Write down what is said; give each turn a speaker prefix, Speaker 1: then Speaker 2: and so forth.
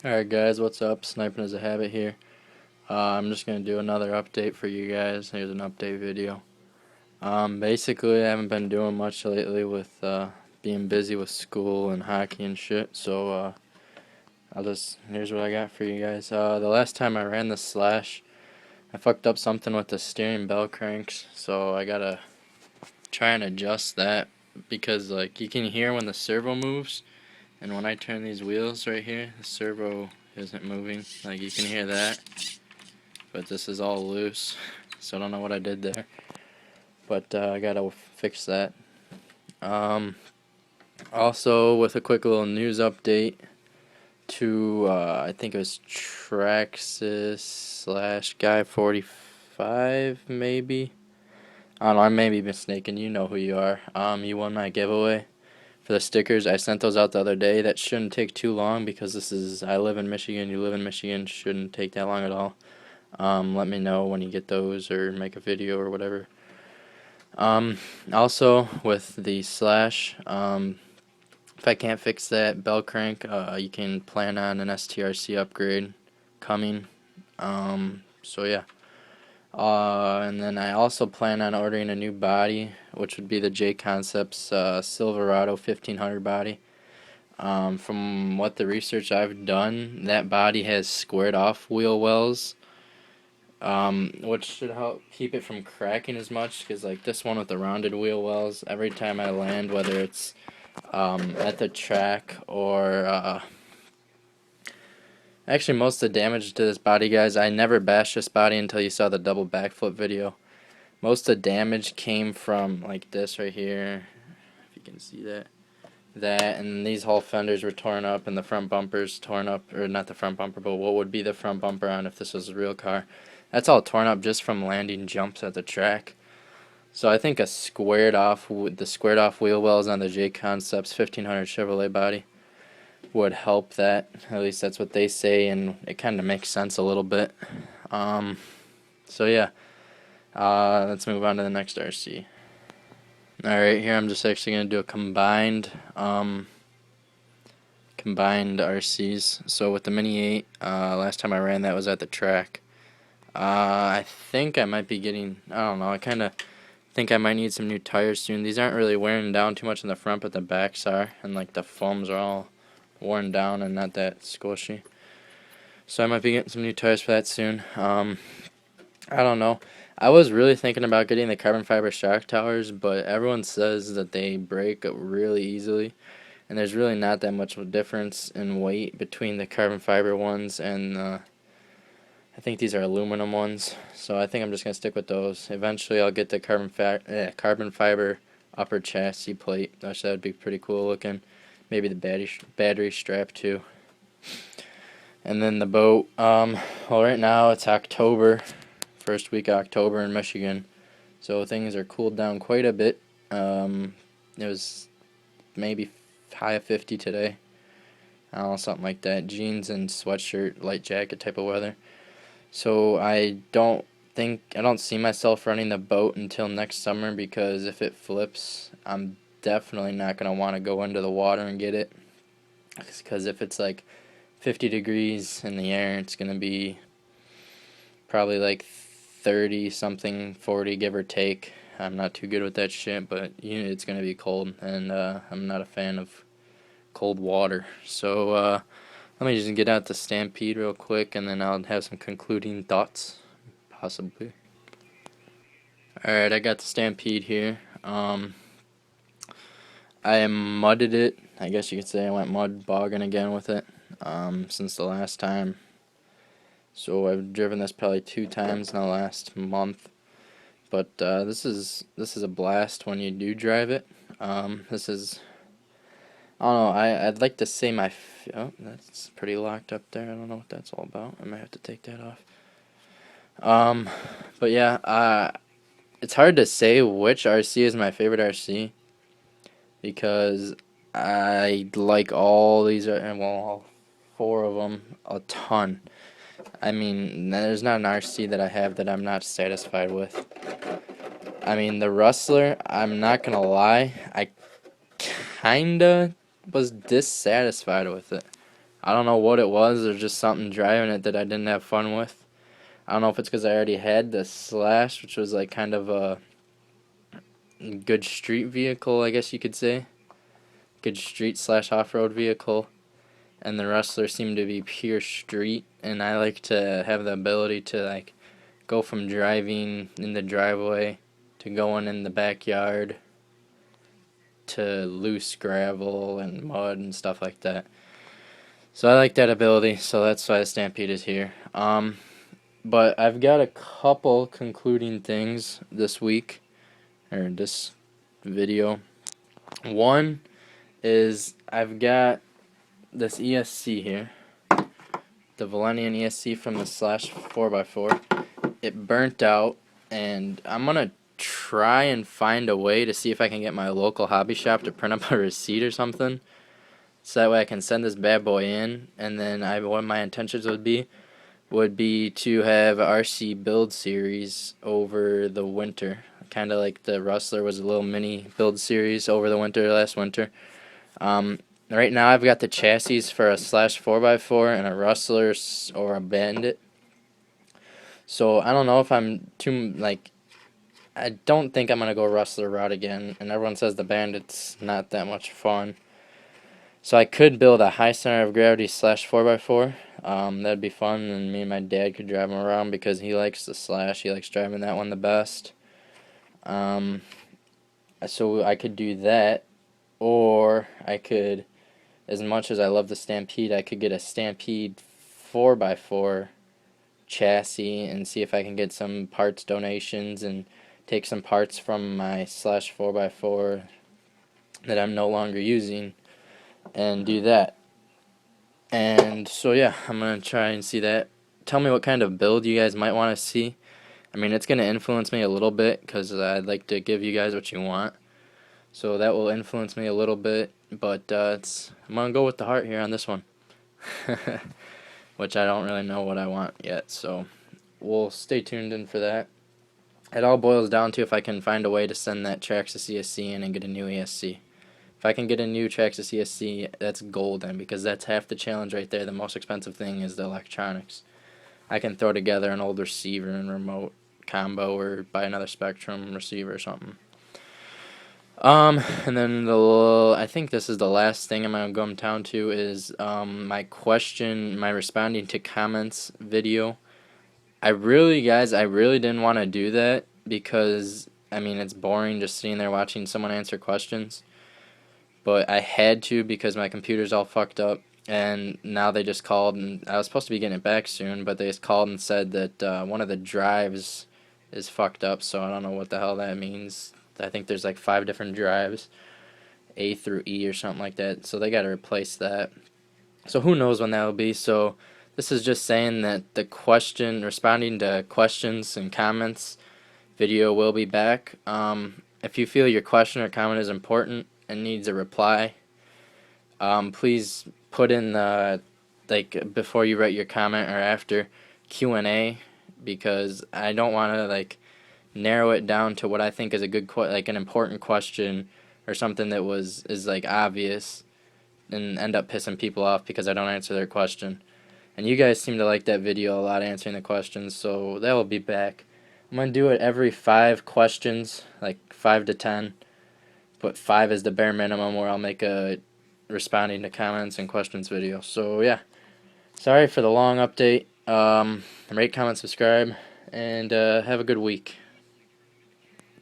Speaker 1: Alright guys, what's up? Sniping is a habit here. I'm just going to do another update for you guys. Here's an update video. Basically I haven't been doing much lately with being busy with school and hockey and shit, so here's what I got for you guys. The last time I ran the slash, I fucked up something with the steering bell cranks, so I gotta try and adjust that because like you can hear when the servo moves, and when I turn these wheels right here, the servo isn't moving. Like you can hear that. But this is all loose, so I don't know what I did there, but I gotta fix that. Also, with a quick little news update to I think it was Traxxas slash Guy 45 maybe. I don't know, I may be mistaken. You know who you are. You won my giveaway for the stickers. I sent those out the other day. That shouldn't take too long because I live in Michigan, you live in Michigan. Shouldn't take that long at all. Let me know when you get those or make a video or whatever. Also, with the slash, if I can't fix that bell crank, you can plan on an STRC upgrade coming. So yeah. And then I also plan on ordering a new body, which would be the J Concepts Silverado 1500 body. From what the research I've done, that body has squared off wheel wells, which should help keep it from cracking as much, because like this one with the rounded wheel wells, every time I land, whether it's at the track or actually most of the damage to this body, guys, I never bashed this body until you saw the double backflip video. Most of the damage came from like this right here, if you can see that, and these whole fenders were torn up and the front bumpers torn up, or not the front bumper, but what would be the front bumper on if this was a real car. That's all torn up just from landing jumps at the track. So I think the squared off wheel wells on the J Concepts 1500 Chevrolet body would help that. At least that's what they say, and it kind of makes sense a little bit. So yeah, let's move on to the next RC. Alright, here I'm just actually going to do a combined RCs. So with the Mini 8, last time I ran that was at the track. I think I might be getting, I don't know, I kind of think I might need some new tires soon. These aren't really wearing down too much in the front, but the backs are, and like the foams are all worn down and not that squishy. So I might be getting some new tires for that soon. I don't know. I was really thinking about getting the carbon fiber shock towers, but everyone says that they break really easily, and there's really not that much of a difference in weight between the carbon fiber ones and I think these are aluminum ones, so I think I'm just going to stick with those. Eventually I'll get the carbon fiber upper chassis plate. Gosh, that would be pretty cool looking. Maybe the battery strap too. And then the boat, well, right now it's October, first week of October in Michigan, so things are cooled down quite a bit. It was maybe high of 50 today. I don't know, something like that. Jeans and sweatshirt, light jacket type of weather. So I don't see myself running the boat until next summer, because if it flips, I'm definitely not going to want to go into the water and get it. Because if it's like 50 degrees in the air, it's going to be probably like 30 something, 40 give or take. I'm not too good with that shit, but it's going to be cold, and I'm not a fan of cold water. So let me just get out the Stampede real quick, and then I'll have some concluding thoughts, possibly. Alright, I got the Stampede here. I mudded it. I guess you could say I went mud bogging again with it since the last time. So I've driven this probably 2 times in the last month. But this is a blast when you do drive it. This is, I don't know, I'd like to say oh, that's pretty locked up there. I don't know what that's all about. I might have to take that off. But yeah, it's hard to say which RC is my favorite RC, because I like all these, well, all 4 of them a ton. I mean, there's not an RC that I have that I'm not satisfied with. I mean, the Rustler, I'm not gonna lie, I kinda was dissatisfied with it. I don't know what it was. There's just something driving it that I didn't have fun with. I don't know if it's because I already had the Slash, which was like kind of a good street vehicle, I guess you could say. Good street slash off-road vehicle. And the Rustler seemed to be pure street, and I like to have the ability to like go from driving in the driveway to going in the backyard to loose gravel and mud and stuff like that. So I like that ability, so that's why the Stampede is here. But I've got a couple concluding things this week, or this video. One is I've got this ESC here, the Valenian ESC from the Slash 4x4. It burnt out, and I'm going to try and find a way to see if I can get my local hobby shop to print up a receipt or something, so that way I can send this bad boy in, and then what my intentions would be to have a RC build series over the winter, kind of like the Rustler was a little mini build series over the winter, last winter. Right now I've got the chassis for a Slash 4x4 and a Rustler or a Bandit. So I don't know if I'm too, like, I don't think I'm going to go Rustler route again, and everyone says the Bandit's not that much fun. So I could build a high center of gravity Slash 4x4. That'd be fun, and me and my dad could drive him around because he likes the Slash. He likes driving that one the best. So I could do that, or I could, as much as I love the Stampede, I could get a Stampede 4x4 chassis and see if I can get some parts donations and take some parts from my Slash 4x4 that I'm no longer using and do that. And so yeah, I'm going to try and see that. Tell me what kind of build you guys might want to see. I mean, it's going to influence me a little bit because I'd like to give you guys what you want. So that will influence me a little bit, but I'm going to go with the heart here on this one. Which I don't really know what I want yet, so we'll stay tuned in for that. It all boils down to if I can find a way to send that Traxxas ESC in and get a new ESC. If I can get a new Traxxas ESC, that's golden, because that's half the challenge right there. The most expensive thing is the electronics. I can throw together an old receiver and remote combo or buy another Spectrum receiver or something. And then I think this is the last thing I'm going to come down to is my responding to comments video. I really didn't want to do that because, I mean, it's boring just sitting there watching someone answer questions. But I had to because my computer's all fucked up, and now they just called, and I was supposed to be getting it back soon, but they just called and said that one of the drives is fucked up, so I don't know what the hell that means. I think there's like 5 different drives, A through E or something like that, so they got to replace that. So who knows when that will be. So this is just saying that responding to questions and comments video will be back. If you feel your question or comment is important and needs a reply, please put in before you write your comment or after Q&A, because I don't want to narrow it down to what I think is a good an important question or something that is obvious and end up pissing people off because I don't answer their question. And you guys seem to like that video a lot, answering the questions, so that will be back. I'm going to do it every 5 questions, like 5 to 10. But 5 is the bare minimum where I'll make a responding to comments and questions video. So yeah, sorry for the long update. Rate, comment, subscribe, and have a good week.